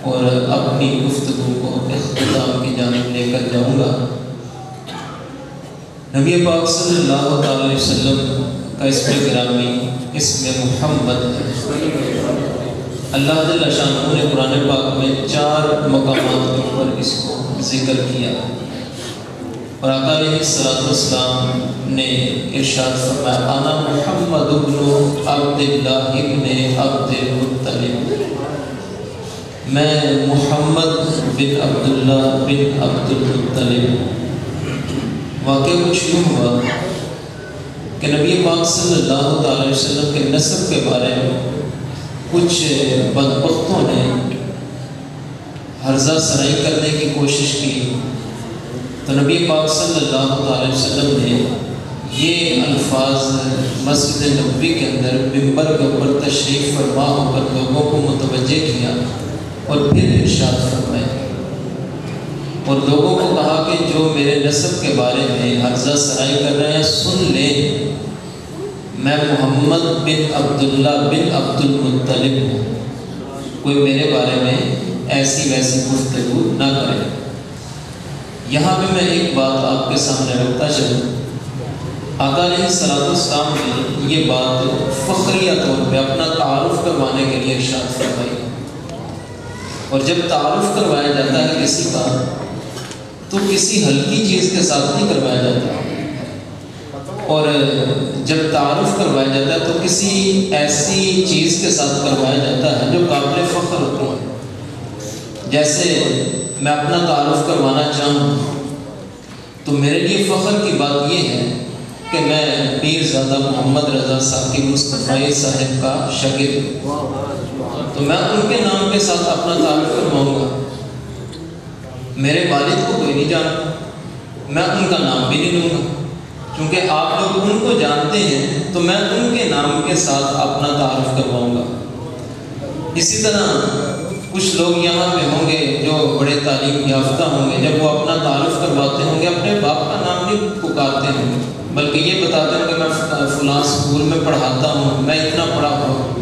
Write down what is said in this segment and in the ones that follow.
اور اپنی گفتگو کو اختتام کی جانب لے لے کر جاؤں گا۔ نبی پاک صلی اللہ تعالی علیہ وسلم کا اسم گرامی اسم محمد ہے۔ اللہ جل شانہ نے قرآن پاک میں 4 مقامات کے اوپر اس کو ذکر کیا، اور آقا علیہ السلام نے ارشاد فرمایا انا محمد ابن عبداللہ ابن عبد المطلب، میں محمد بن عبداللہ بن عبد المطلب۔ واقعہ کچھ یوں ہوا کہ نبی پاک صلی اللہ تعالی علیہ وسلم کے نسب کے بارے میں کچھ بدبختوں نے ہرزہ سرائی کرنے کی کوشش کی، تو نبی پاک صلی اللہ تعالی وسلم نے یہ الفاظ مسجد نبوی کے اندر منبر کے اوپر تشریف فرما ہو کر لوگوں کو متوجہ کیا اور پھر ارشاد فرمائے، اور لوگوں کو کہا کہ جو میرے نسب کے بارے میں ہرزہ سرائی کر رہے ہیں سن لیں، میں محمد بن عبداللہ بن عبد المطلب ہوں، کوئی میرے بارے میں ایسی ویسی گفتگو نہ کرے۔ یہاں پہ میں ایک بات آپ کے سامنے رکھتا چلوں، آقا علیہ السلام نے یہ بات فخریہ طور پہ اپنا تعارف کروانے کے لیے ارشاد فرمائی، اور جب تعارف کروایا جاتا ہے کسی کا تو کسی ہلکی چیز کے ساتھ نہیں کروایا جاتا، اور جب تعارف کروایا جاتا ہے تو کسی ایسی چیز کے ساتھ کروایا جاتا ہے جو قابل فخر ہوتی ہے۔ جیسے میں اپنا تعارف کروانا چاہوں تو میرے لیے فخر کی بات یہ ہے کہ میں پیر زادہ محمد رضا ثاقب مصطفی صاحب کا شاگرد ہوں، تو میں ان کے نام کے ساتھ اپنا تعارف کرواؤں گا۔ میرے والد کو کوئی نہیں جانتا، میں ان کا نام بھی نہیں لوں گا، کیونکہ آپ لوگ ان کو جانتے ہیں تو میں ان کے نام کے ساتھ اپنا تعارف کرواؤں گا۔ اسی طرح کچھ لوگ یہاں پہ ہوں گے جو بڑے تعلیم یافتہ ہوں گے، جب وہ اپنا تعارف کرواتے ہوں گے اپنے باپ کا نام نہیں پکارتے ہوں گے، بلکہ یہ بتاتے ہیں کہ میں فلاں اسکول میں پڑھاتا ہوں، میں اتنا پڑھا ہوں۔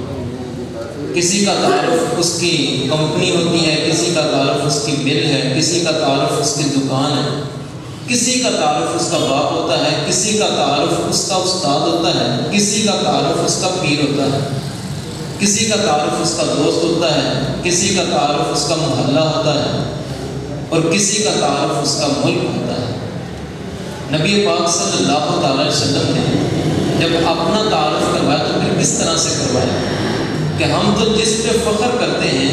کسی کا تعارف اس کی کمپنی ہوتی ہے، کسی کا تعارف اس کی مل ہے، کسی کا تعارف اس کی دکان ہے، کسی کا تعارف اس کا باپ ہوتا ہے، کسی کا تعارف اس کا استاد ہوتا ہے، کسی کا تعارف اس کا پیر ہوتا ہے، کسی کا تعارف اس کا دوست ہوتا ہے، کسی کا تعارف اس کا محلہ ہوتا ہے، اور کسی کا تعارف اس کا ملک ہوتا ہے۔ نبی پاک صلی اللہ تعالی علیہ وسلم نے جب اپنا تعارف کروایا تو پھر کس طرح سے کروایا کہ ہم تو جس پہ فخر کرتے ہیں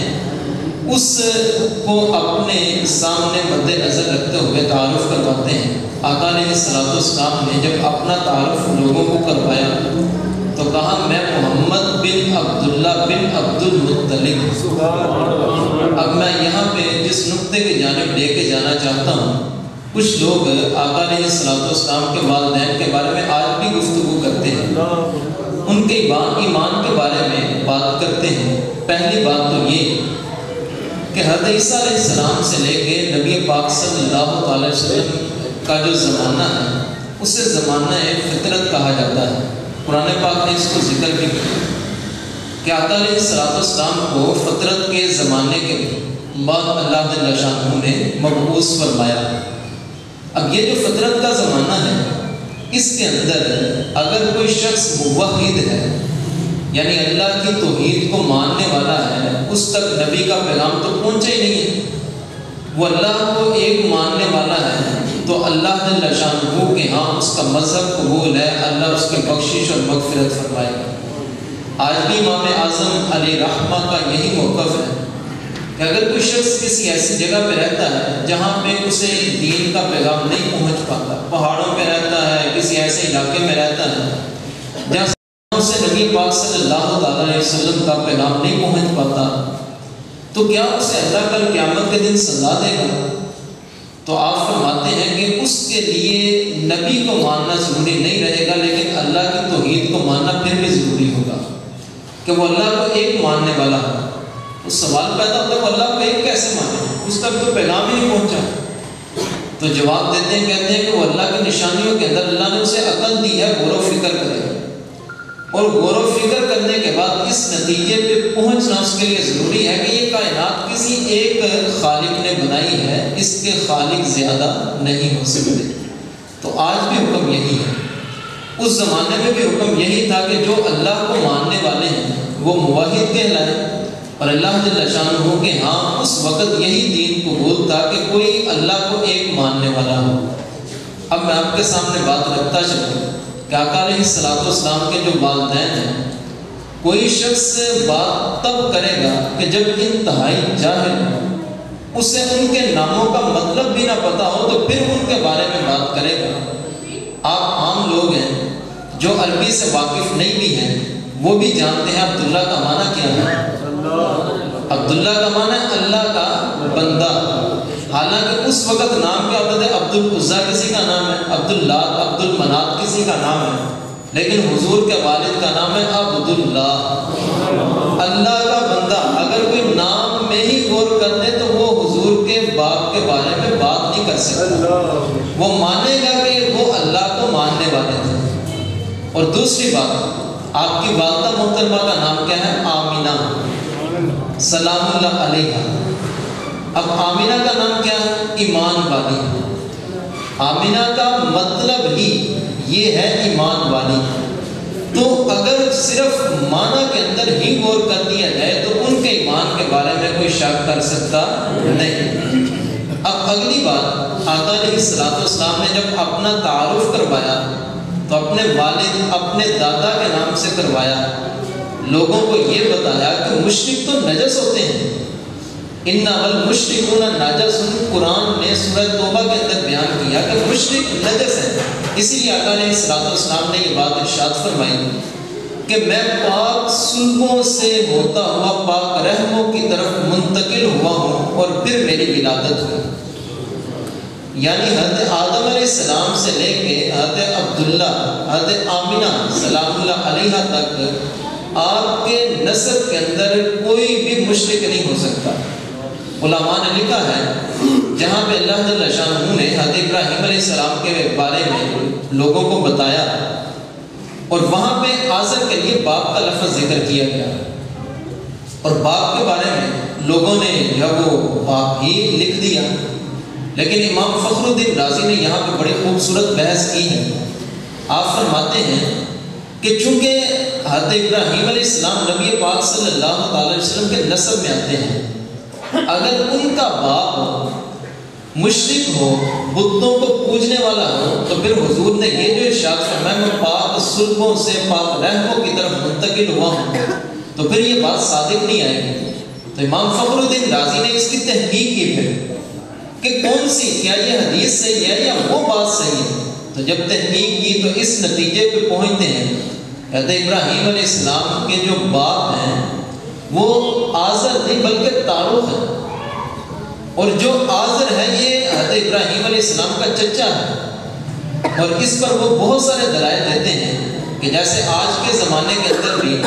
اس کو اپنے سامنے مد نظر رکھتے ہوئے تعارف کرواتے ہیں۔ آقا علیہ السلام نے جب اپنا تعارف لوگوں کو کروایا تو کہا میں محمد بن عبداللہ بن عبد المطلب۔ اب میں یہاں پہ جس نقطے کی جانب لے کے جانا چاہتا ہوں، کچھ لوگ آقا علیہ السلام کے والدین کے بارے میں آج بھی گفتگو کرتے ہیں، ان کے ایمان کے بارے میں بات کرتے ہیں۔ پہلی بات تو یہ کہ حضرت عیسیٰ علیہ السلام سے لے کے نبی پاک صلی اللہ علیہ وسلم کا جو زمانہ ہے اسے زمانہ فطرت کہا جاتا ہے۔ قرآن پاک نے اس کو ذکر بھی کیا کہ آقا علیہ السلام کو فطرت کے زمانے کے بعد اللہ جل شانہ نے مبعوث فرمایا۔ اب یہ جو فطرت کا زمانہ ہے اس کے اندر اگر کوئی شخص موحد ہے، یعنی اللہ کی توحید کو ماننے والا ہے، اس تک نبی کا پیغام تو پہنچا ہی نہیں ہے، وہ اللہ کو ایک ماننے والا ہے تو اللہ جل شانہ کے ہاں اس کا مذہب قبول ہے، اللہ اس کے بخشش اور مغفرت فرمائے گا۔ آج بھی امام اعظم علیہ رحمہ کا یہی موقف ہے کہ اگر کوئی شخص کسی ایسی جگہ پہ رہتا ہے جہاں پہ اسے دین کا پیغام نہیں پہنچ پاتا، پہاڑوں پہ رہتا ہے، کسی ایسے علاقے میں رہتا ہے جہاں سے نبی پاک صلی اللہ علیہ وسلم کا پیغام نہیں پہنچ پاتا، تو کیا اسے اللہ کل قیامت کے دن سزا دے گا؟ تو آپ فرماتے ہیں کہ اس کے لیے نبی کو ماننا ضروری نہیں رہے گا، لیکن اللہ کی توحید کو ماننا پھر بھی ضروری ہوگا کہ وہ اللہ کو ایک ماننے والا ہے۔ تو سوال پیدا ہوتا ہے وہ اللہ کو ایک کیسے مانے، اس تک تو پیغام ہی نہیں پہنچا۔ تو جواب دیتے ہیں، کہتے ہیں کہ وہ اللہ کی نشانیوں کے اندر اللہ نے اسے عقل دی ہے، غور و فکر کرے، اور غور و فکر کرنے کے بعد اس نتیجے پہ پہنچنا اس کے لیے ضروری ہے کہ یہ کائنات کسی ایک خالق نے بنائی ہے، اس کے خالق زیادہ نہیں ہو سکتے۔ تو آج بھی حکم یہی ہے، اس زمانے میں بھی حکم یہی تھا کہ جو اللہ کو ماننے والے ہیں وہ موحد کہلائیں، اور اللہ جل شانہ کہ ہاں اس وقت یہی دین قبول تھا کہ کوئی اللہ کو ایک ماننے والا ہو۔ اب میں آپ کے سامنے بات رکھتا چلوں کہ آقا علیہ الصلوۃ والسلام کے جو والدین ہیں، کوئی شخص بات تب کرے گا کہ جب انتہائی جاہل ہو، اسے ان کے ناموں کا مطلب بھی نہ پتا ہو تو پھر ان کے بارے میں بات کرے گا۔ آپ عام لوگ ہیں جو عربی سے واقف نہیں بھی ہیں، وہ بھی جانتے ہیں عبداللہ کا معنی کیا ہے۔ عبداللہ کا معنی ہے اللہ کا بندہ، حالانکہ اس وقت نام کیا ہوتا تھا؟ عبد العزیٰ کسی کا نام ہے، عبد اللہ، عبد المنات کسی کا نام ہے، لیکن حضور کے والد کا نام ہے عبداللہ، اللہ کا بندہ۔ اگر کوئی نام میں ہی غور کر لے تو وہ حضور کے باپ کے بارے میں بات نہیں کر سکتا، وہ مانے گا کہ وہ اللہ کو ماننے والے تھے۔ اور دوسری بات، آپ کی والدہ محترمہ کا نام کیا ہے؟ آمینہ سلام اللہ علیہ۔ اب آمینہ کا نام کیا ہے؟ ایمان والی۔ آمینہ کا مطلب ہی یہ ہے ایمان والی۔ تو اگر صرف معنی کے اندر ہی غور کر دیا جائے تو ان کے ایمان کے بارے میں کوئی شک کر سکتا نہیں۔ اب اگلی بات، آقا علیہ الصلوۃ والسلام نے جب اپنا تعارف کروایا تو اپنے والد، اپنے دادا کے نام سے کروایا، لوگوں کو یہ بتایا کہ مشرک تو نجس ہوتے ہیں، انما المشرکون نجس۔ قرآن نے سورہ توبہ کے اندر بیان کیا کہ مشرک نجس ہے، اسی لیے آقا علیہ الصلوۃ والسلام نے یہ بات ارشاد فرمائی کہ میں پاک سلبوں سے ہوتا ہوا پاک رحموں کی طرف منتقل ہوا ہوں اور پھر میری ولادت ہوئی۔ یعنی حضرت آدم علیہ السلام سے لے کے حضرت عبداللہ، حضرت آمینہ سلام اللہ علیہ تک آپ کے نسب کے اندر کوئی بھی مشرک نہیں ہو سکتا۔ علماء نے لکھا ہے جہاں پہ اللہ جل شانہ نے حضرت ابراہیم علیہ السلام کے بارے میں لوگوں کو بتایا اور وہاں پہ آزر کے لیے باپ کا لفظ ذکر کیا گیا، اور باپ کے بارے میں لوگوں نے جو وہ باپ ہی لکھ دیا، لیکن امام فخر الدین رازی نے یہاں پہ بڑی خوبصورت بحث کی ہے۔ آپ فرماتے ہیں کہ چونکہ حضرت ابراہیم علیہ السلام نبی پاک صلی اللہ علیہ وسلم کے نسب میں آتے ہیں، اگر ان کا باپ مشرک ہو، بتوں کو پوجنے والا ہو، تو پھر حضور نے یہ جو ارشاد فرمایا میں پاک سلبوں سے پاک رحموں کی طرف منتقل ہوا ہوں، تو پھر یہ بات صادق نہیں آئے گی۔ تو امام فخر الدین رازی نے اس کی تحقیق کی پھر کہ کون سی، کیا یہ حدیث صحیح ہے یا وہ بات صحیح ہے؟ تو جب تحقیق کی تو اس نتیجے پہ پہنچتے ہیں حضرت ابراہیم علیہ السلام کے جو باپ ہیں وہ آزر نہیں بلکہ تعارف ہے، اور جو آزر ہے یہ حضرت ابراہیم علیہ السلام کا چچا ہے، اور اس پر وہ بہت سارے دلائل دیتے ہیں کہ جیسے آج کے زمانے کے اندر بھی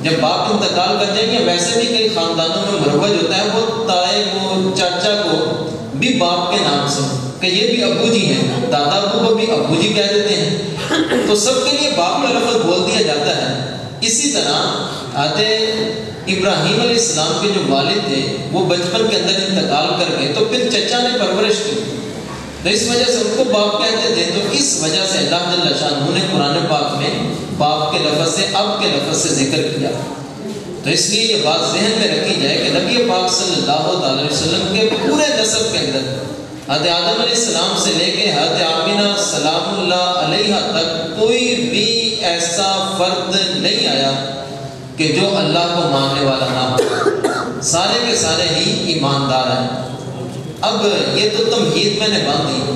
جب باپ انتقال کر جائیں گے، ویسے بھی کئی خاندانوں میں مروج ہوتا ہے وہ تائے کو، چاچا کو بھی باپ کے نام سے کہ یہ بھی ابو جی ہیں، دادا کو بھی ابو جی کہہ دیتے ہیں، تو سب کے لیے باپ کا لفظ بول دیا جاتا ہے۔ اسی طرح حضرت ابراہیم علیہ السلام کے جو والد تھے وہ بچپن کے اندر انتقال کر گئے، تو پھر چچا نے پرورش کی، تو اس وجہ سے ان کو باپ کہتے تھے۔ تو اس وجہ سے اللہ جل شانہ نے قرآن پاک میں باپ کے لفظ سے، اب کے لفظ سے ذکر کیا۔ تو اس لیے یہ بات ذہن میں رکھی جائے کہ نبی پاک صلی اللہ علیہ وسلم کے پورے نسب کے اندر حضرت آدم علیہ السلام سے لے کے حضرت آمینہ سلام اللہ علیہ تک کوئی بھی ایسا فرد نہیں آیا کہ جو اللہ کو ماننے والا نہ ہو، سارے کے سارے ہی ایماندار ہیں۔ اب یہ تو تمہید میں نے باندھی،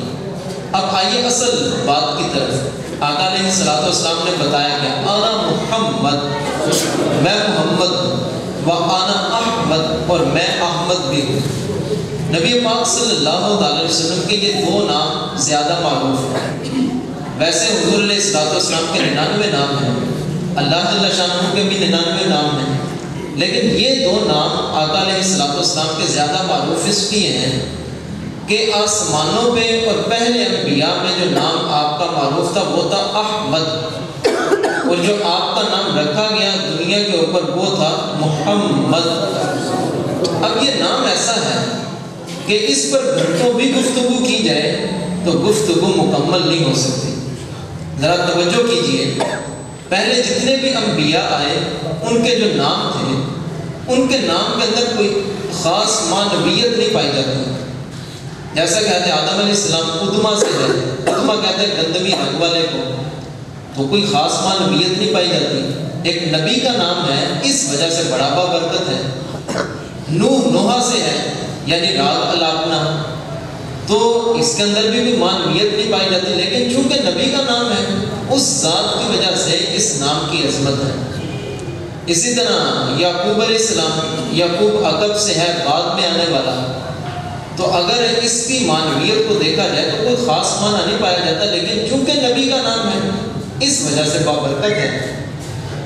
اب آئیے اصل بات کی طرف۔ آقا علیہ الصلوۃ والسلام نے بتایا کہ انا محمد، میں محمد ہوں، و انا احمد، اور میں احمد بھی ہوں۔ نبی پاک صلی اللہ علیہ وسلم کے یہ دو نام زیادہ معروف ہیں۔ ویسے حضور علیہ الصلوۃ والسلام کے 99 نام ہیں، اللہ جل شانہ کے بھی 99 نام ہیں، لیکن یہ دو نام آقا علیہ الصلوۃ والسلام کے زیادہ معروف اس لیے ہیں کہ آسمانوں پہ اور پہلے انبیاء میں جو نام آپ کا معروف تھا وہ تھا احمد، اور جو آپ کا نام رکھا گیا دنیا کے اوپر وہ تھا محمد۔ اب یہ نام ایسا ہے کہ اس پر گھنٹوں بھی گفتگو کی جائے تو گفتگو مکمل نہیں ہو سکتی۔ ذرا توجہ کیجئے، پہلے جتنے بھی انبیاء آئے ان کے جو نام تھے ان کے نام کے اندر کوئی خاص معنویت نہیں پائی جاتی۔ جیسا کہتے ہیں آدم علیہ السلام قدمہ سے ہے، قدمہ کہتے ہیں گندمی رنگ والے کو، تو کوئی خاص معنویت نہیں پائی جاتی۔ ایک نبی کا نام ہے اس وجہ سے بڑا برکت ہے۔ نوح سے ہے یعنی رات الاپنا، تو اس کے اندر بھی کوئی معنویت نہیں پائی جاتی، لیکن چونکہ نبی کا نام ہے اس ذات کی وجہ سے اس نام کی عظمت ہے۔ اسی طرح یعقوب علیہ السلام، یعقوب عقب سے ہے بعد میں آنے والا، تو اگر اس کی معنویت کو دیکھا جائے تو کوئی خاص معنی نہیں پایا جاتا، لیکن چونکہ نبی کا نام ہے اس وجہ سے بابرکت ہے۔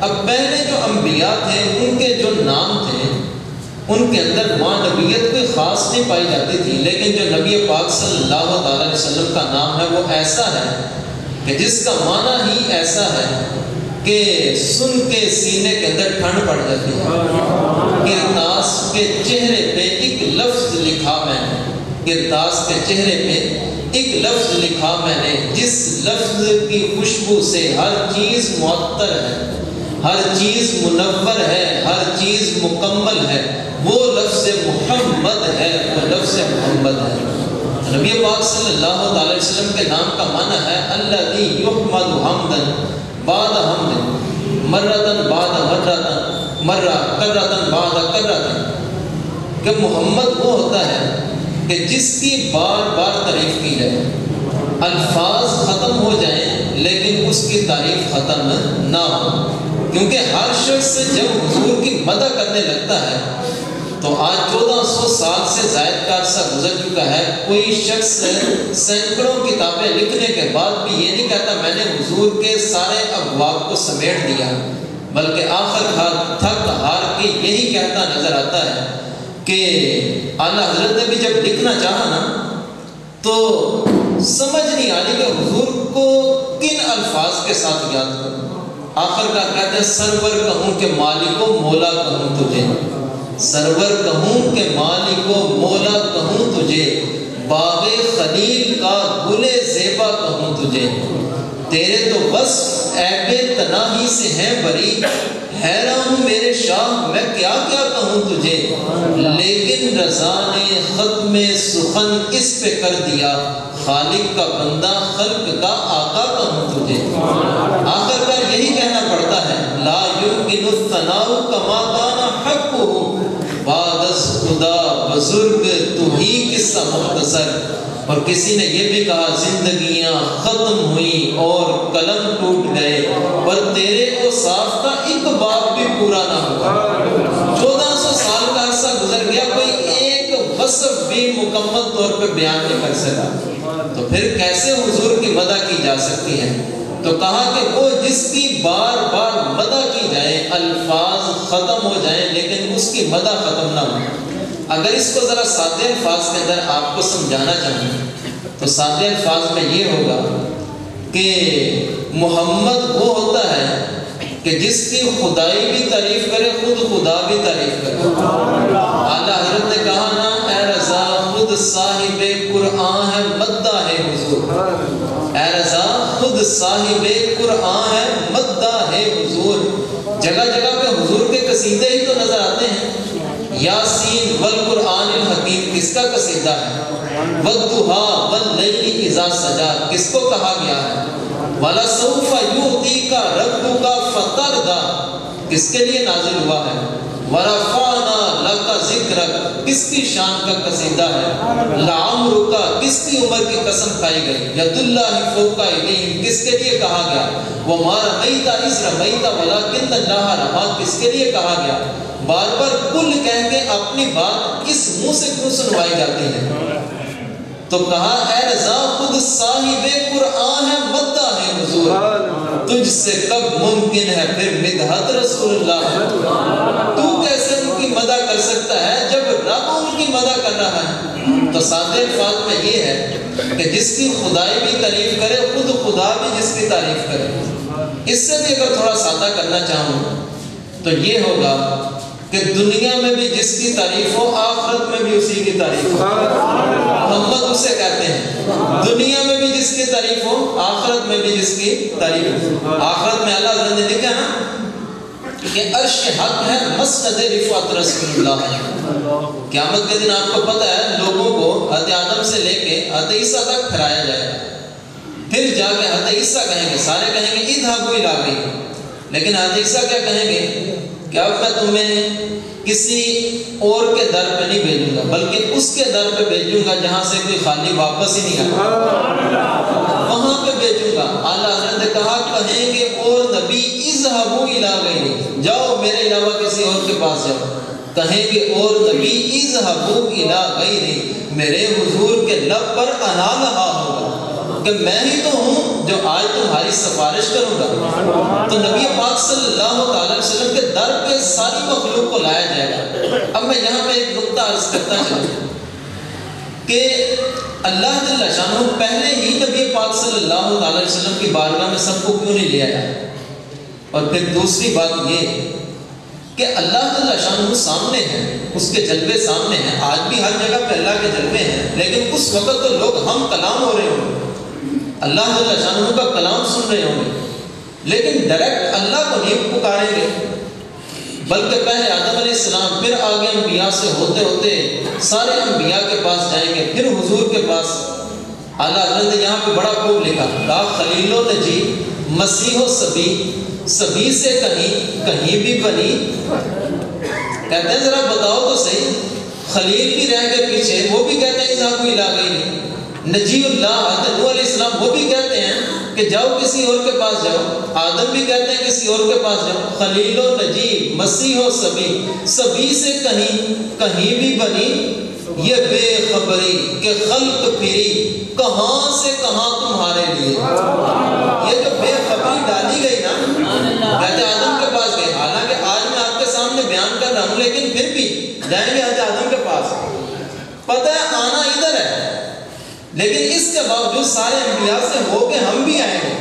اب پہلے جو انبیاء تھے ان کے جو نام تھے ان کے اندر معنویت کوئی خاص نہیں پائی جاتی تھی، لیکن جو نبی پاک صلی اللہ تعالی علیہ وسلم کا نام ہے وہ ایسا ہے کہ جس کا معنی ہی ایسا ہے کہ سن کے سینے کے اندر ٹھنڈ پڑ جاتی ہے۔ کرتاس کے چہرے پہ ایک لفظ لکھا میں نے، کرتاس کے چہرے پہ ایک لفظ لکھا میں نے، جس لفظ کی خوشبو سے ہر چیز معطر ہے، ہر چیز منور ہے، ہر چیز مکمل ہے، وہ لفظ محمد ہے، وہ لفظ محمد ہے۔ نبی پاک صلی اللہ علیہ وسلم کے نام کا معنی ہے الذی یحمد حمدا بعد حمد، مرتن بعد مرتن، مرہ کرتن بعد کرتن، کہ محمد وہ ہوتا ہے کہ جس کی بار بار تعریف کی جائے، الفاظ ختم ہو جائیں لیکن اس کی تعریف ختم نہ ہو، کیونکہ ہر شخص جب حضور کی مدح کرنے لگتا ہے تو آج 1400 سال سے زائد کا عرصہ گزر چکا ہے، کوئی شخص سینکڑوں کتابیں لکھنے کے بعد بھی یہ نہیں کہتا میں نے حضور کے سارے ابواب کو سمیٹ دیا، بلکہ آخر تھک ہار کے یہی کہتا نظر آتا ہے کہ اعلیٰ حضرت نے بھی جب لکھنا چاہا نا تو سمجھ نہیں آ رہی کہ حضور کو کن الفاظ کے ساتھ یاد کروں۔ آخر کا کہتے ہیں سرور کہوں کہ مالکو مولا کہوں تجھے، سرور کہوں کہ مالکو مولا کہوں تجھے، باغ خلیل کا گل زیبا کہوں تجھے، تیرے تو وصف عیب تناہی سے ہیں بری، حیران ہوں میرے شاہ میں کیا کیا کہوں تجھے، لیکن رضا نے ختم سخن اس پہ کر دیا، خالق کا بندہ خلق کا آقا کہوں تجھے۔ آخر کار یہی کہنا پڑتا ہے لا یمکن الثناء کما کان حقہ، بعد از خدا بزرگ تو ہی قصہ مختصر۔ اور کسی نے یہ بھی کہا زندگیاں ختم ہوئیں اور قلم ٹوٹ گئے، پر تیرے اوصاف کا ایک باب بھی پورا نہ ہوا۔ 1400 سال کا عرصہ گزر گیا، کوئی ایک وصف بھی مکمل طور پہ بیان نہیں کر سکا، تو پھر کیسے حضور کی مدح کی جا سکتی ہے؟ تو کہا کہ وہ جس کی بار بار مدح کی جائے، الفاظ ختم ہو جائیں لیکن اس کی مدح ختم نہ ہو۔ اگر اس کو ذرا سادے الفاظ کے اندر آپ کو سمجھانا چاہوں تو سادے الفاظ میں یہ ہوگا کہ محمد وہ ہوتا ہے کہ جس کی خدائی بھی تعریف کرے، خود خدا بھی تعریف کرے۔ اعلیٰ حضرت نے کہا نا اے رضا خود صاحب قرآن ہے مدح ہے حضور، اے رضا خود صاحب قرآن ہے مدح ہے حضور۔ جگہ جگہ پہ حضور کے قصیدے ہی تو نظر آتے ہیں۔ یاسین والقرآن الحکیم کس کا قصیدہ ہے؟ والضحیٰ واللیل اذا سجا کس کو کہا گیا ہے؟ وَلَسَوْفَ يُعْطِيكَ رَبُّكَ فَتَرْضَىٰ کس کے لیے نازل ہوا ہے؟ وَرَفَعْنَا لَكَ ذِكْرَكَ کس کی شان کا قصیدہ ہے؟ لَعَمْرُكَ کس کی عمر کی قسم کھائی گئی؟ یَدُ اللَّهِ فَوْقَ أَيْدِيهِمْ کس کے لیے کہا گیا؟ وَمَا رَمَيْتَ إِذْ رَمَيْتَ وَلَكِنَّ اللَّهَ رَمَىٰ کس کے لیے کہا گیا؟ بار بار کل کہہ کے اپنی بات اس منہ سے کیوں سنوائی جاتی ہے؟ تو کہا اے رضا خود صاحب قرآن ہے مدح ہے حضور، تجھ سے کب ممکن ہے پھر مدحت رسول اللہ ہے؟ تو کیسے ان کی مدح کر سکتا ہے جب رب ان کی مدح کر رہا ہے؟ تو سادے الفاظ میں یہ ہے کہ جس کی خدائی بھی تعریف کرے، خود خدا بھی جس کی تعریف کرے۔ اس سے بھی اگر تھوڑا سادہ کرنا چاہوں تو یہ ہوگا کہ دنیا میں بھی جس کی تعریف ہو آخرت میں بھی اسی کی تعریف ہو. محمد اسے کہتے ہیں دنیا میں بھی جس کی تعریف ہو آخرت میں بھی جس کی تعریف ہو. آخرت میں اللہ تعالیٰ نے لکھا نا کہ عرش حق ہے مسند رفعت رسول اللہ. قیامت کے دن آپ کو پتہ ہے لوگوں کو حضرت آدم سے لے کے حضرت عیسیٰ تک پھیرایا جائے گا. پھر جا کے حضرت عیسیٰ کہیں گے, سارے کہیں گے اذهبوا الی ابیکم, لیکن حضرت عیسیٰ کیا کہیں گے کہ اب میں تمہیں کسی اور کے در پہ نہیں بھیجوں گا بلکہ اس کے در پہ بھیجوں گا جہاں سے کوئی خالی واپس ہی نہیں آتا, وہاں پہ بھیجوں گا. اعلیٰ حضرت نے کہا کہیں گے اور نبی اذهبوا الی غیری, جاؤ میرے علاوہ کسی اور کے پاس جاؤ. کہیں گے اور نبی اذهبوا الی غیری, میرے حضور کے لب پر انا لہا ہوگا کہ میں ہی تو ہوں جو آج تمہاری سفارش کروں گا. تو نبی پاک صلی اللہ علیہ وسلم کے در پہ ساری مخلوق کو لایا جائے گا. اب میں یہاں پہ ایک نقطہ عرض کرتا چلوں کہ اللہ جل شانہ پہلے ہی نبی پاک صلی اللہ علیہ وسلم کی بارگاہ میں سب کو کیوں نہیں لے آیا. اور پھر دوسری بات یہ کہ اللہ جل شانہ سامنے ہے, اس کے جلوے سامنے ہیں. آج بھی ہر جگہ پہ اللہ کے جلوے ہیں, لیکن اس وقت تو لوگ ہم کلام ہو رہے ہوں گے, اللہ جل شانہ کا کلام سن رہے ہوں گے, لیکن ڈائریکٹ اللہ کو نہیں پکاریں گے بلکہ پہلے آدم علیہ السلام, پھر آگے انبیاء سے ہوتے ہوتے سارے انبیاء کے پاس جائیں گے, پھر حضور کے پاس. اعلیٰ حضرت نے یہاں پہ بڑا خوب لکھا کہا خلیل و نجی مسیح و سبی, سبی سے کہیں بھی بنی. کہتے ہیں ذرا بتاؤ تو صحیح, خلیل بھی رہ گئے پیچھے, وہ بھی کہتے ہیں اذهبوا الی غیری. نجی اللہ حضرت نوح علیہ السلام وہ بھی کہتے ہیں کہ جاؤ کسی اور کے پاس جاؤ. آدم بھی کہتے ہیں کسی اور کے پاس جاؤ. خلیل و نجی مسیح و سبی, سبی سے کہیں بھی بنی. یہ بے خبری کہ خلق پھری کہاں سے کہاں تمہارے لیے. یہ جو بے خبری ڈالی گئی نا, کہتے آدم کے پاس گئے, حالانکہ آج میں آپ کے سامنے بیان کر رہا ہوں, لیکن پھر بھی جائیں گے حضرت آدم کے پاس. پتہ ہے آنا ادھر ہے, لیکن اس کے باوجود سارے انبیاء سے ہو کے ہم بھی آئیں گے.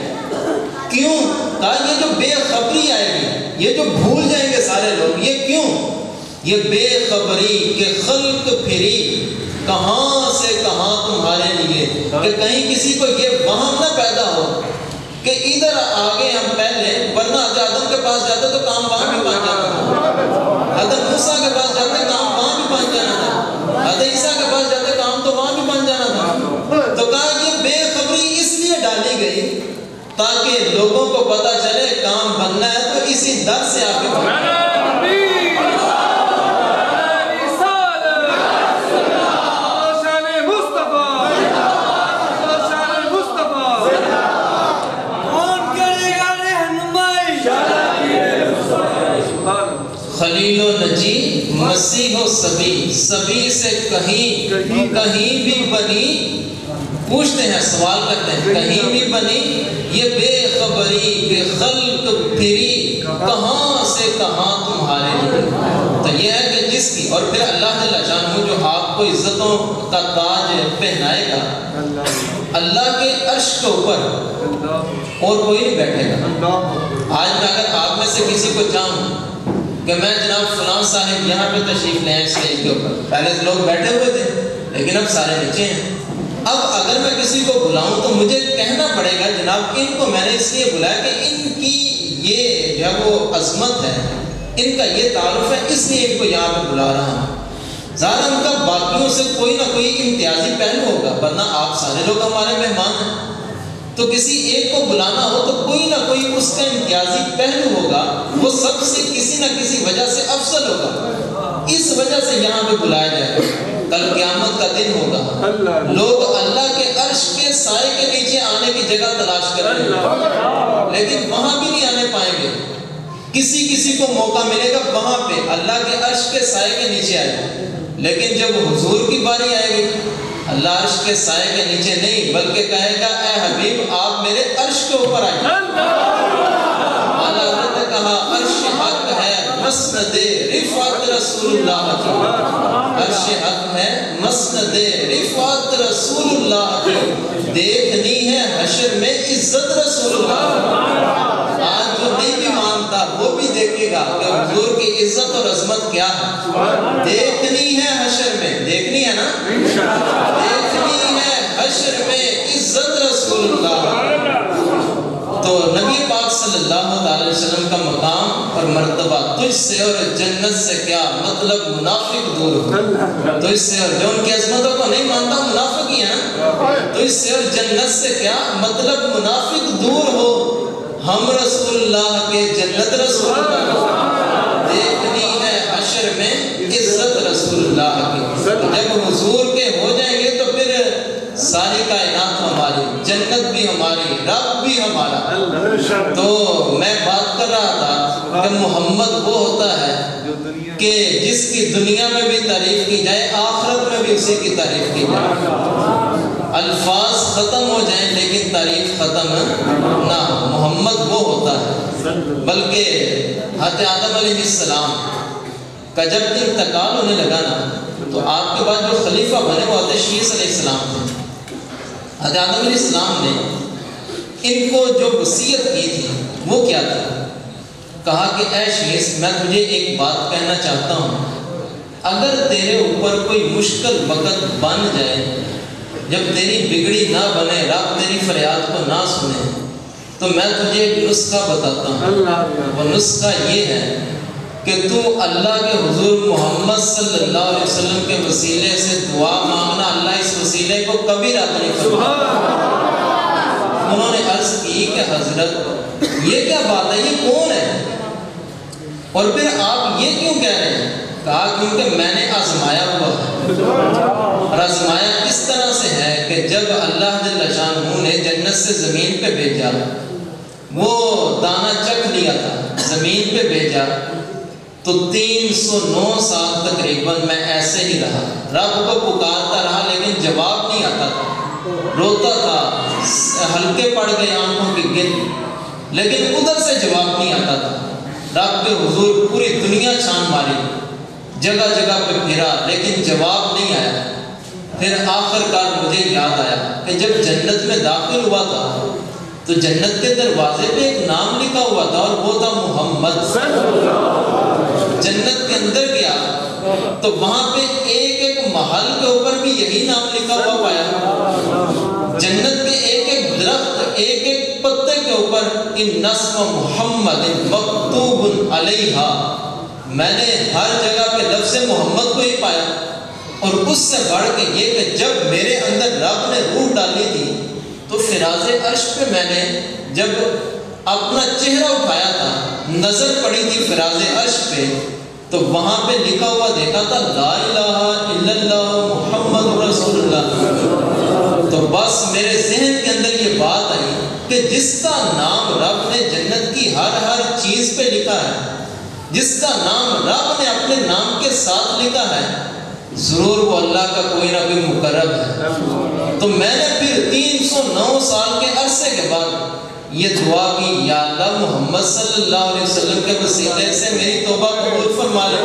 کیوں؟ کہا یہ جو بے خبری آئے گی, یہ جو بھول جائیں گے سارے لوگ, یہ کیوں؟ یہ بے خبری کہ خلق پھری کہاں سے کہاں تمہارے لیے, کہ کہیں کسی کو یہ وہم نہ پیدا ہو کہ ادھر آگے ہم پہلے, ورنہ حضرت آدم کے پاس جاتے تو کام وہاں بھی بن جاتا تھا, حضرت موسیٰ کے پاس جاتے کام وہاں بھی بن جانا تھا, حضرت عیسیٰ کے پاس جاتے کام تو وہاں بھی بن جانا تھا. تو کہا یہ بے خبری اس لیے ڈالی گئی تاکہ لوگوں کو پتہ چلے کام بننا ہے تو اسی در سے آگے بننا. خلیل و نجی مسیح و سبی, سبی سے کہیں بھی بنی. پوچھتے ہیں, سوال کرتے ہیں, کہیں بھی بنی. یہ بے خبری کہ خلق پھری کہاں سے کہاں تمہارے لیے. تو یہ ہے کہ جس کی, اور پھر اللہ جل شانہ جو آپ کو عزتوں کا تاج پہنائے گا, اللہ کے عرش کے اوپر اور کوئی نہیں بیٹھے گا. آج میں اگر آپ میں سے کسی کو چاہوں کہ میں جناب فلاں صاحب یہاں پہ تشریف لے آئیں اسٹیج کے اوپر, پہلے لوگ بیٹھے ہوئے تھے لیکن اب سارے نیچے ہیں. اب اگر میں کسی کو بلاؤں تو مجھے کہنا پڑے گا جناب ان کو میں نے اس لیے بلایا کہ ان کی یہ جو ہے وہ عظمت ہے, ان کا یہ تعارف ہے, اس لیے ان کو یہاں پہ بلا رہا ہوں. ظاہر ان کا باقیوں سے کوئی نہ کوئی امتیازی پہلو ہوگا, ورنہ آپ سارے لوگ ہمارے مہمان ہیں. تو کسی ایک کو بلانا ہو تو کوئی نہ کوئی اس کا امتیازی پہلو ہوگا, وہ سب سے کسی نہ کسی وجہ سے افضل ہوگا, اس وجہ سے یہاں پہ بلایا جائے گا. کل قیامت کا دن ہوگا, لوگ اللہ کے عرش کے سائے کے نیچے آنے کی جگہ تلاش کر رہے ہیں, لیکن وہاں بھی نہیں آنے پائیں گے. کسی کو موقع ملے گا وہاں پہ اللہ کے عرش کے سائے کے نیچے آئے, لیکن جب حضور کی باری آئے گی اللہ عرش کے سائے کے نیچے نہیں بلکہ کہے گا اے حبیب آپ میرے عرش کے اوپر آئیے. اللہ نے کہا عرش حق ہے مسند رفعت رسول اللہ کی, عرش حق ہے مسند رفعت رسول اللہ کی, دیکھنی ہے حشر میں عزت رسول اللہ. گا کہ حضور کی عزت اور عظمت کیا ہے. دیکھنی ہے حشر میں, دیکھنی ہے نا, دیکھنی ہے حشر میں عزت رسول اللہ. تو نبی پاک صلی اللہ علیہ وسلم کا مقام اور مرتبہ تجھ سے اور جنت سے کیا مطلب منافق دور ہو. تجھ سے اور جو ان کی عظمتوں کو نہیں مانتا منافق ہی ہے نا. تجھ سے اور جنت سے کیا مطلب منافق دور ہو. ہم رسول اللہ کے جنت رسول اللہ, دیکھنی ہے حشر میں عزت رسول اللہ کی. جب حضور کے ہو جائیں گے تو پھر ساری کائنات ہماری, جنت بھی ہماری, رب بھی ہمارا. تو میں بات کر رہا تھا کہ محمد وہ ہوتا ہے کہ جس کی دنیا میں بھی تعریف کی جائے آخرت میں بھی اسی کی تعریف کی جائے. الفاظ ختم ہو جائیں لیکن تعریف ختم نہ ہو. محمد وہ ہوتا ہے. بلکہ حضرت آدم علیہ السلام کا جب انتقال ہونے لگا نا تو آپ کے بعد جو خلیفہ بنے وہ حضرت شیس علیہ السلام تھے. حضرت آدم علیہ السلام نے ان کو جو وصیت کی تھی وہ کیا تھا؟ کہا کہ اے شیس میں تجھے ایک بات کہنا چاہتا ہوں, اگر تیرے اوپر کوئی مشکل وقت بن جائے, جب تیری بگڑی نہ بنے, رب تیری فریاد کو نہ سنے, تو میں تجھے ایک نسخہ بتاتا ہوں. وہ نسخہ یہ ہے کہ تو اللہ کے حضور محمد صلی اللہ علیہ وسلم کے وسیلے سے دعا مانگنا, اللہ اس وسیلے کو کبھی رد نہیں کرتا. انہوں نے عرض کی کہ حضرت یہ کیا بات ہے, یہ کون ہے, اور پھر آپ یہ کیوں کہہ رہے ہیں؟ کہا کیونکہ میں نے آزمایا ہوا ہے, اور آزمایا اس طرح سے ہے کہ جب اللہ جل شانہ نے جنت سے زمین پہ بھیجا, وہ دانہ چکھ لیا تھا, زمین پہ بھیجا, تو 309 سال تقریباً میں ایسے ہی رہا, رب کو پکارتا رہا لیکن جواب نہیں آتا تھا, روتا تھا, ہلکے پڑ گئے آنکھوں کی گرد, لیکن ادھر سے جواب نہیں آتا تھا. رب کے حضور پوری دنیا چھان ماری, جگہ جگہ پہ پھرا لیکن جواب نہیں آیا. پھر آخر کار مجھے یاد آیا کہ جب جنت میں داخل ہوا تھا تو جنت کے دروازے پہ ایک نام لکھا ہوا تھا اور وہ تھا محمد. جنت کے اندر گیا تو وہاں پہ ایک ایک محل کے اوپر بھی یہی نام لکھا ہوا پایا. جنت کے ایک ایک درخت, ایک ایک پتے کے اوپر ان نسم محمد مکتوب علیہا, میں نے ہر جگہ پہ لفظ محمد کو ہی پایا. اور اس سے بڑھ کے یہ کہ جب میرے اندر رب نے روح ڈالی تھی تو فراز عرش پہ میں نے جب اپنا چہرہ اٹھایا تھا, نظر پڑی تھی فراز عرش پہ, تو وہاں پہ لکھا ہوا دیکھا تھا لا الہ الا اللہ محمد رسول اللہ. تو بس میرے ذہن کے اندر یہ بات آئی کہ جس کا نام رب نے جنت کی ہر چیز پہ لکھا ہے, جس کا نام رب نے اپنے نام کے ساتھ لکھا ہے, ضرور وہ اللہ کا کوئی نہ کوئی مقرب ہے. تو میں نے پھر 309 سال کے عرصے کے بعد یہ دعا کی, یا اللہ محمد صلی اللہ علیہ وسلم کے وسیلے سے میری توبہ قبول فرما لے.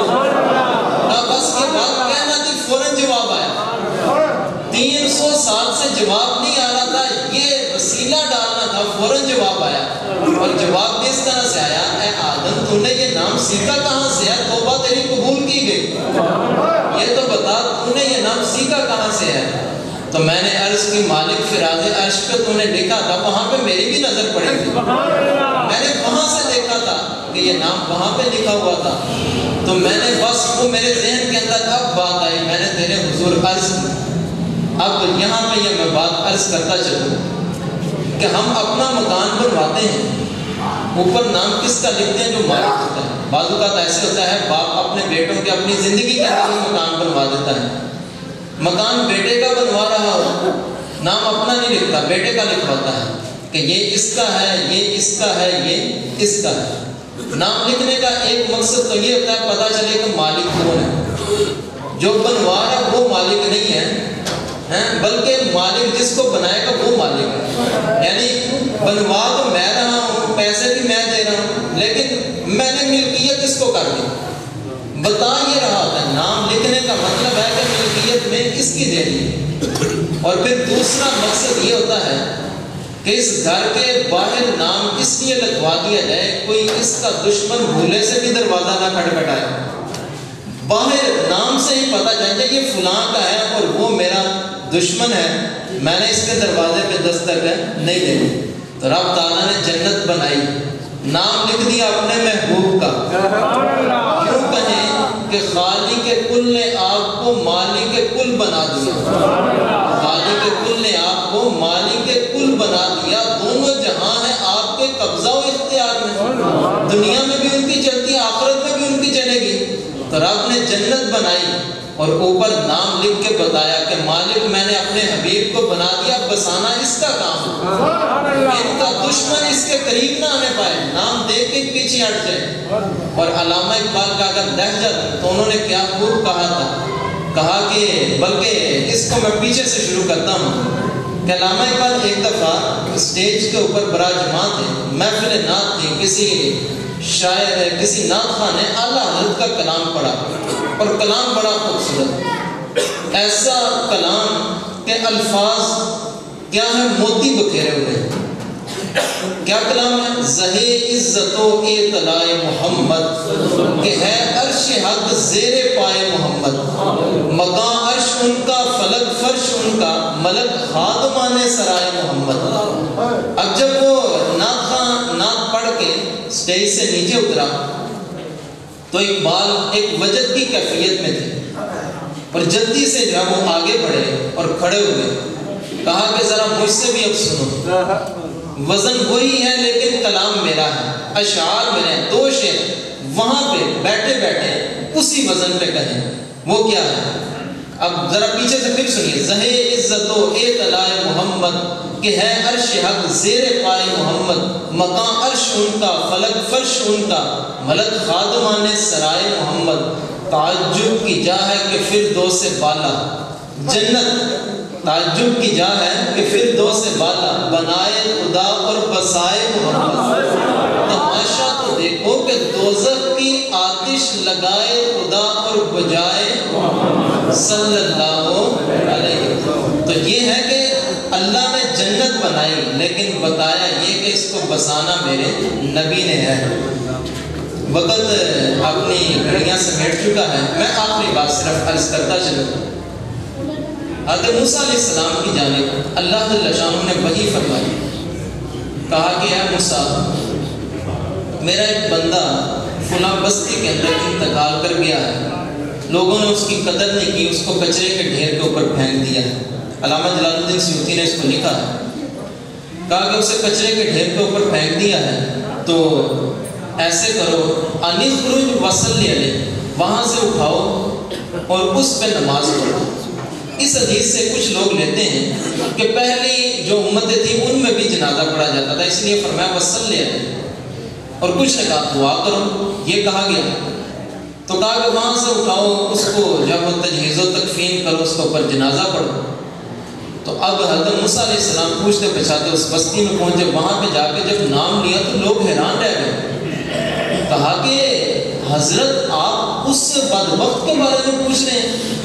بس یہ بات کہنا تھی, فوراً جواب آیا. 300 سال سے جواب نہیں آ رہا تھا, یہ وسیلہ ڈالنا تھا, فوراً جواب آیا. اور جواب بھی اس طرح سے آیا, اے آدم تو نے یہ نام سیکھا کہاں سے ہے, توبہ تیری قبول کی گئی, یہ تو بتا تو نے یہ نام سیکھا کہاں سے ہے. تو میں نے عرض کی مالک فراز عرش پہ تو نے لکھا تھا, وہاں پہ میری بھی نظر پڑی تھی, میں نے وہاں سے دیکھا تھا کہ یہ نام وہاں پہ لکھا ہوا تھا. تو میں نے بس وہ میرے ذہن کے اندر اب بات آئی, میں نے تیرے حضور عرض, اب یہاں پہ یہ میں بات عرض کرتا چلوں کہ ہم اپنا مکان بنواتے ہیں, اوپر نام کس کا لکھتے ہیں, جو مالک ہوتا ہے. بعض اوقات ایسے ہوتا ہے باپ اپنے بیٹوں کے اپنی زندگی کے اندر ہی مکان بنوا دیتا ہے, مکان بیٹے کا بنوا رہا ہو, نام اپنا نہیں لکھتا, بیٹے کا لکھواتا ہے کہ یہ اس کا ہے, یہ اس کا ہے, یہ اس کا ہے. نام لکھنے کا ایک مقصد تو یہ ہوتا ہے پتہ چلے کہ مالک کون ہے. جو بنوا رہا وہ مالک نہیں ہے, بلکہ مالک جس کو بنائے گا وہ مالک ہے. یعنی بنوا تو میں رہا ہوں, پیسے بھی میں دے رہا ہوں, لیکن میں نے ملکیت اس کو کر دی. بتا یہ رہا تھا, نام لکھنے کا مطلب ہے کہ ملکیت میں اس کی دے دی. اور پھر دوسرا مقصد یہ ہوتا ہے کہ اس گھر کے باہر نام اس لیے لگوا دیا جائے کوئی اس کا دشمن بھولے سے بھی دروازہ نہ کھٹکھٹائے، باہر نام سے ہی پتہ چل جائے یہ فلاں کا ہے اور وہ میرا دشمن ہے، میں نے اس کے دروازے پہ دستک نہیں دینی۔ تو رب تعالیٰ نے جنت بنائی، نام لکھ دیا اپنے محبوب کا۔ کیوں کہیں کہ خالق کل نے آپ کو مالک کل بنا دیا، خالق کل نے آپ کو مالک کل بنا دیا، دونوں جہاں ہیں آپ کے قبضہ و اختیار میں، دنیا میں بھی ان کی چلتی ہے، آخرت میں بھی ان کی چلے گی۔ تو رب نے جنت بنائی اور اوپر نام لکھ کے بتایا کہ مالک میں نے اپنے حبیب کو بنا دیا، بسانا اس کا کام ہے، ان کا دشمن اس کے قریب نہ آنے پائے، نام دیکھ کے پیچھے ہٹ جائے۔ اور علامہ اقبال کا اگر لہجہ تو انہوں نے کیا خوب کہا تھا، کہا کہ بلکہ اس کو میں پیچھے سے شروع کرتا ہوں کہ علامہ اقبال ایک دفعہ اسٹیج کے اوپر براجمان تھے، محفل نعت تھی، کسی شاعر کسی نعت خواہ نے اعلیٰ حضرت کا کلام پڑھا اور کلام بڑا خوبصورت، ایسا کلام کہ الفاظ کیا ہے موتی بکھیرے ہوئے، کیا کلام ہے؟ زہے عزت و اطلاع محمد کہ ہے عرش حق زیر پائے محمد، مقام عرش ان کا فلک فرش ان کا، ملک خادمان سرائے محمد۔ اب جب وہ نعت پڑھ کے سٹیج سے نیچے اترا تو اقبال ایک وجد کی کیفیت میں تھے اور جلدی سے جو وہ آگے بڑھے اور کھڑے ہوئے، کہا کہ ذرا مجھ سے بھی اب سنو، وزن وہی ہے لیکن کلام میرا ہے، اشعار میرے ہیں، دو شعر وہاں پہ بیٹھے بیٹھے اسی وزن پہ کہیں، وہ کیا ہے؟ اب ذرا پیچھے سے پھر سنیے، زہے عزت و اطلاع محمد کہ ہے عرش حق زیر پائے محمد، مقام عرش ان کا فلک فرش ان کا، ملک خادمان سرائے محمد، تعجب کی جا ہے کہ فردوس بالا، جنت تعجب کی جا ہے کہ فردوس بالا، بنائے خدا اور بسائے محمد، تماشا تو دیکھو کہ دوزخ کی آتش لگائے خدا اور بجائے صلی اللہ علیہ وسلم۔ تو یہ ہے کہ اللہ نے جنت بنائی لیکن بتایا یہ کہ اس کو بسانا میرے نبی نے ہے۔ وقت اپنی گھڑیاں سمیٹ چکا ہے، میں آخری بات صرف عرض کرتا چلوں۔ حضرت موسیٰ علیہ السلام کی جانب اللہ جل شانہ نے وحی فرمائی، کہا کہ اے موسیٰ میرا ایک بندہ فلاں بستی کے اندر انتقال کر گیا ہے، لوگوں نے اس کی قدر نہیں کی، اس کو کچرے کے ڈھیر کے اوپر پھینک دیا ہے۔ علامہ جلال الدین سیوطی نے اس کو لکھا ہے، کہا کہ اسے کچرے کے ڈھیر کے اوپر پھینک دیا ہے تو ایسے کرو، انخرج وصلی علیہ، وہاں سے اٹھاؤ اور اس پہ نماز پڑھو۔ اس حدیث سے کچھ لوگ لیتے ہیں کہ پہلی جو امتیں تھیں ان میں بھی جنازہ پڑھا جاتا تھا، اس لیے فرمایا وصلی علیہ، اور کچھ نے کہا دعا کرو، یہ کہا گیا تو کہا کہ وہاں سے اٹھاؤ اس کو، جب وہ تجہیز و تکفین کرو اس کے اوپر جنازہ پڑھو۔ تو اب حضرت موسیٰ علیہ السلام پوچھتے پچھاتے اس بستی میں پہنچے، وہاں پہ جا کے جب نام لیا تو لوگ حیران رہ گئے، کہا کہ حضرت آپ اس بدبخت کے بارے میں پوچھ رہے ہیں،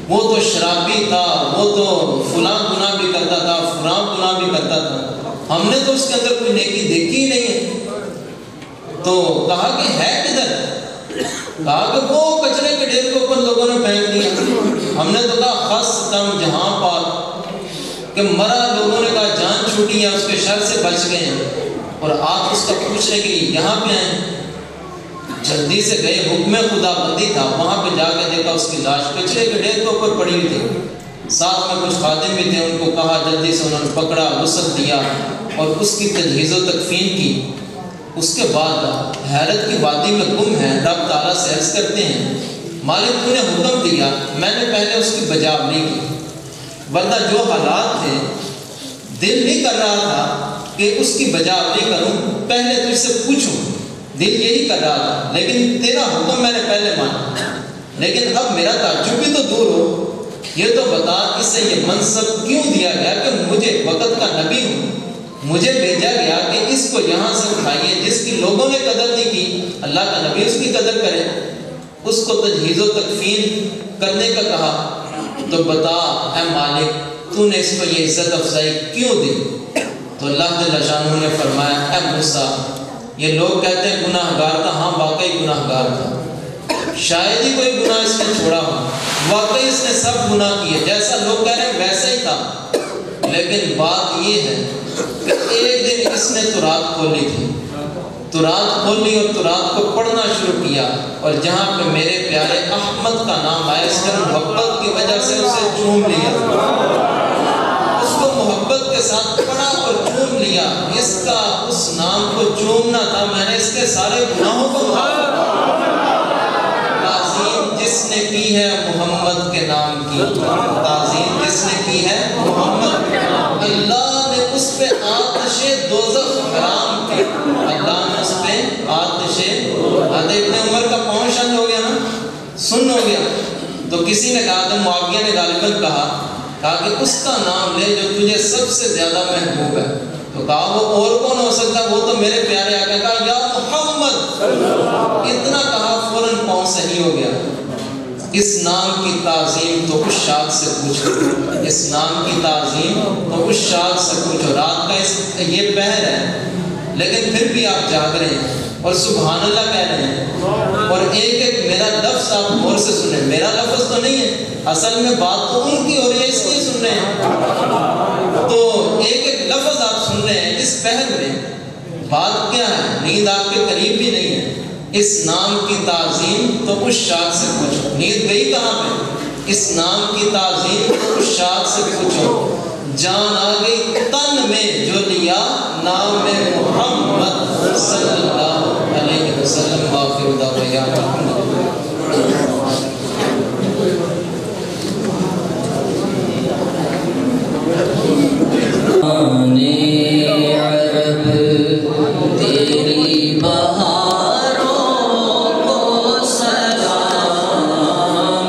وہ تو شرابی تھا، وہ تو فلاں گناہ بھی کرتا تھا، فلاں گناہ بھی کرتا تھا، ہم نے تو اس کے اندر کوئی نیکی دیکھی ہی نہیں ہے۔ تو کہا کہ ہے کدھر؟ کہا کہ وہ کچرے کے ڈھیر کے اوپر لوگوں نے پھینک دیا، ہم نے تو کہا خس تم جہاں پاک کہ مرا، لوگوں نے کہا جان چھوٹی ہے، اس کے شر سے بچ گئے ہیں، اور آپ اس کا پوچھنے کے لیے یہاں پہ آئے۔ جلدی سے گئے، حکم خدا بندی تھا، وہاں پہ جا کے دیکھا اس کی لاش کچرے کے ڈھیر کے اوپر پڑی ہوئی تھی، ساتھ میں کچھ خادم بھی تھے، ان کو کہا جلدی سے انہوں نے پکڑا، غسل دیا اور اس کی تجہیز و تکفین کی۔ اس کے بعد حیرت کی وادی میں گم ہے، رب تعالیٰ سے عرض کرتے ہیں مالک تو نے حکم دیا، میں نے پہلے اس کی بجاوری کی، ورنہ جو حالات تھے دل نہیں کر رہا تھا کہ اس کی بجاوری کروں، پہلے تجھ سے پوچھوں، دل یہی کر رہا تھا، لیکن تیرا حکم میں نے پہلے مانا۔ لیکن اب میرا تعجب بھی تو دور ہو، یہ تو بتا اسے یہ منصب کیوں دیا گیا کہ مجھے وقت کا نبی ہوں، مجھے بھیجا گیا کہ اس کو یہاں سے اٹھائیے، جس کی لوگوں نے قدر نہیں کی اللہ کا نبی اس کی قدر کرے، اس کو تجہیز و تکفین کرنے کا کہا، تو بتا اے مالک تو نے اس کو یہ عزت افزائی کیوں دی؟ تو اللہ جل شانہ نے فرمایا اے موسیٰ یہ لوگ کہتے ہیں گناہ گار تھا، ہاں واقعی گناہ گار تھا، شاید ہی کوئی گناہ اس نے چھوڑا ہو، واقعی اس نے سب گناہ کیے جیسا لوگ کہہ رہے ہیں ویسے ہی تھا، لیکن بات یہ ہے کہ ایک دن اس نے تورات کھولی تھی، تورات کھولی اور تورات کو پڑھنا شروع کیا، اور جہاں پہ میرے پیارے احمد کا نام آیا اس نے محبت کی وجہ سے اسے چوم لیا، اس کو محبت کے ساتھ پڑھا اور چوم لیا، اس کا اس نام کو چومنا تھا، میں نے اس کے سارے گناہوں کو تعظیم جس نے کی ہے محمد کے نام کی، تعظیم جس نے کی ہے محمد، اللہ نے اس پہ آتش دوزخ حرام کی، اللہ نے اس پہ آتش ابن عمر کا پاؤں شند ہو گیا نا، سن ہو گیا، تو کسی نے کہا تو معاویہ نے غالباً کہا کہ اس کا نام لے جو تجھے سب سے زیادہ محبوب ہے، تو کہا وہ اور کون ہو سکتا، وہ تو میرے پیارے آقا، کہا یا محمد، اتنا کہا فوراً پاؤں صحیح ہو گیا۔ اس نام کی تعظیم تو اس شاد سے پوچھو، اس نام کی تعظیم تو اس شاد سے پوچھو، رات کا یہ پہر ہے لیکن پھر بھی آپ جاگ رہے ہیں اور سبحان اللہ کہہ رہے ہیں، اور ایک ایک میرا لفظ آپ غور سے سنیں، میرا لفظ تو نہیں ہے، اصل میں بات تو ان کی ہو رہی ہے اس لیے سن رہے ہیں، تو ایک ایک لفظ آپ سن رہے ہیں اس پہر میں، بات کیا ہے، نیند آپ کے قریب بھی نہیں ہے، اس نام کی تعظیم تو اس شاد سے پوچھو، نیند گئی کہاں پہ، اس نام کی تعظیم تو اس شاد سے پوچھو، جان آ گئی تن میں جو لیا نام محمد صلی اللہ علیہ وسلم، آخر دعوانا عرب تیری بہاروں کو سلام،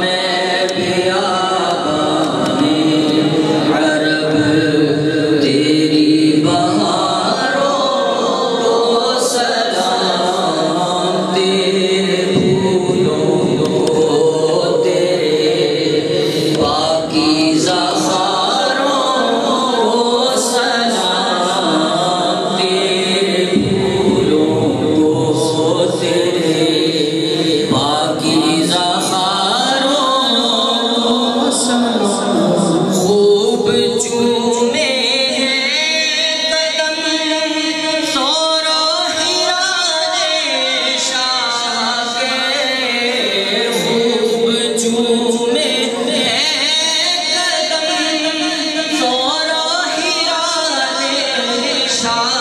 میں بیابان عرب تیری بہاروں کو سلام، تیرے پھولوں کو تیرے پاکیزہ شاہ